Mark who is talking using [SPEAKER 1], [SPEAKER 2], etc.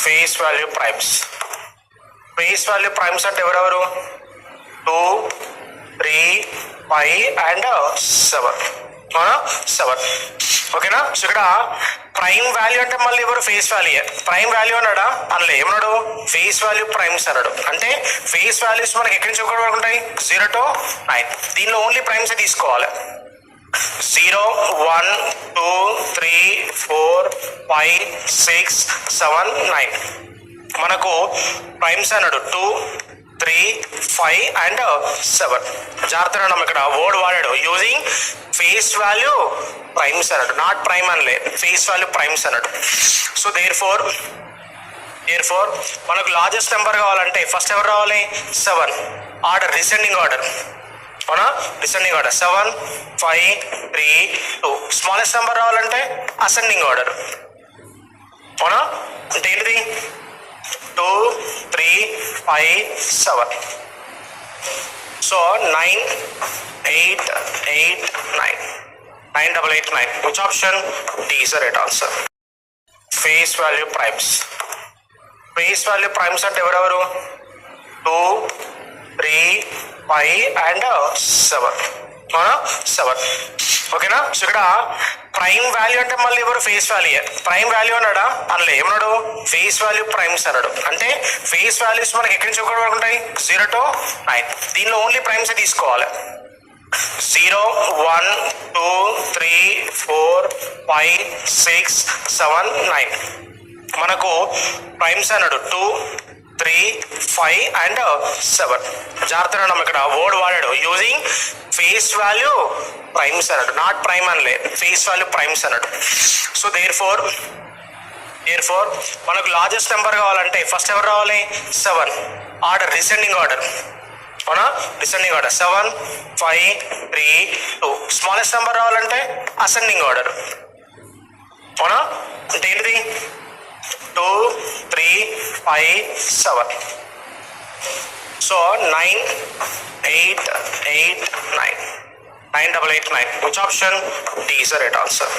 [SPEAKER 1] Face value primes. Face value primes అంటే ఎవరెవరు? 2, 3, 5 and 7. 7. ఓకేనా? సో ఇక్కడ ప్రైమ్ వాల్యూ అంటే మళ్ళీ ఎవరు? Face value. ప్రైమ్ వాల్యూ అన్నాడా? అనలే. ఏమన్నాడు? ఫేస్ వాల్యూ ప్రైమ్స్ అన్నాడు. అంటే ఫేస్ వాల్యూస్ మనకి ఎక్కడి నుంచి ఒకటి ఉంటాయి? 0 to 9. దీనిలో ఓన్లీ ప్రైమ్స్ తీసుకోవాలి. 0, 1, 2, 3, 4, 5, 6, 7, 9. మనకు ప్రైమ్స్ అన్నాడు 2, 3, 5 అండ్ 7. జాగ్రత్తగా మనం ఇక్కడ వర్డ్ వాడాడు యూజింగ్ ఫేస్ వాల్యూ ప్రైమ్స్ అన్నాడు, నాట్ ప్రైమ్ అనలే, ఫేస్ వాల్యూ ప్రైమ్స్ అన్నాడు. సో దేర్ ఫోర్ మనకు లార్జెస్ట్ నెంబర్ కావాలంటే ఫస్ట్ ఎవరు రావాలి? 7. Order descending order. అవునా? Descending order 7, 5, 3, 2. స్మాలెస్ట్ నెంబర్ రావాలంటే అసెండింగ్ ఆర్డర్. అవునా? అంటే ఏంటిది? 2, 3, 5, 7. So 9, 8, 8, 9. 9, 8, 8, 9. Which option? D is the right answer. Face value primes. Face value primes అంటే ఎవరెవరు? 2, 3, 5 అండ్ 7. 7. ఓకేనా? సో ఇక్కడ ప్రైమ్ వాల్యూ అంటే మళ్ళీ ఎవరు? Face value. ప్రైమ్ వాల్యూ అన్నాడా? అనలే. ఏమన్నాడు? ఫేస్ వాల్యూ ప్రైమ్స్ అన్నాడు. అంటే ఫేస్ వాల్యూస్ మనకి ఎక్కడి నుంచి ఒకటి ఉంటాయి? 0 to 9. దీనిలో ఓన్లీ ప్రైమ్స్ తీసుకోవాలి. 0, 1, 2, 3, 4, 5, 6, 7, 9. మనకు ప్రైమ్స్ అన్నాడు 2, 3, 5 అండ్ 7. జాగ్రత్తగా మనం ఇక్కడ వర్డ్ వాడాడు యూజింగ్ ఫేస్ వాల్యూ ప్రైమ్స్ అన్నాడు, నాట్ ప్రైమ్ అనలే, ఫేస్ వాల్యూ ప్రైమ్స్ అన్నాడు. సో దేర్ ఫోర్ మనకు లార్జెస్ట్ నెంబర్ కావాలంటే ఫస్ట్ ఎవరు రావాలి? 7. Order descending order. అవునా? Descending order 7, 5, 3, 2. స్మాలెస్ట్ నెంబర్ రావాలంటే అసెండింగ్ ఆర్డర్. అవునా? అంటే ఏంటిది? 2, 3, 5, 7. So 9, 8, 8, 9. 9, 8, 8, 9. Which option? D is the right answer.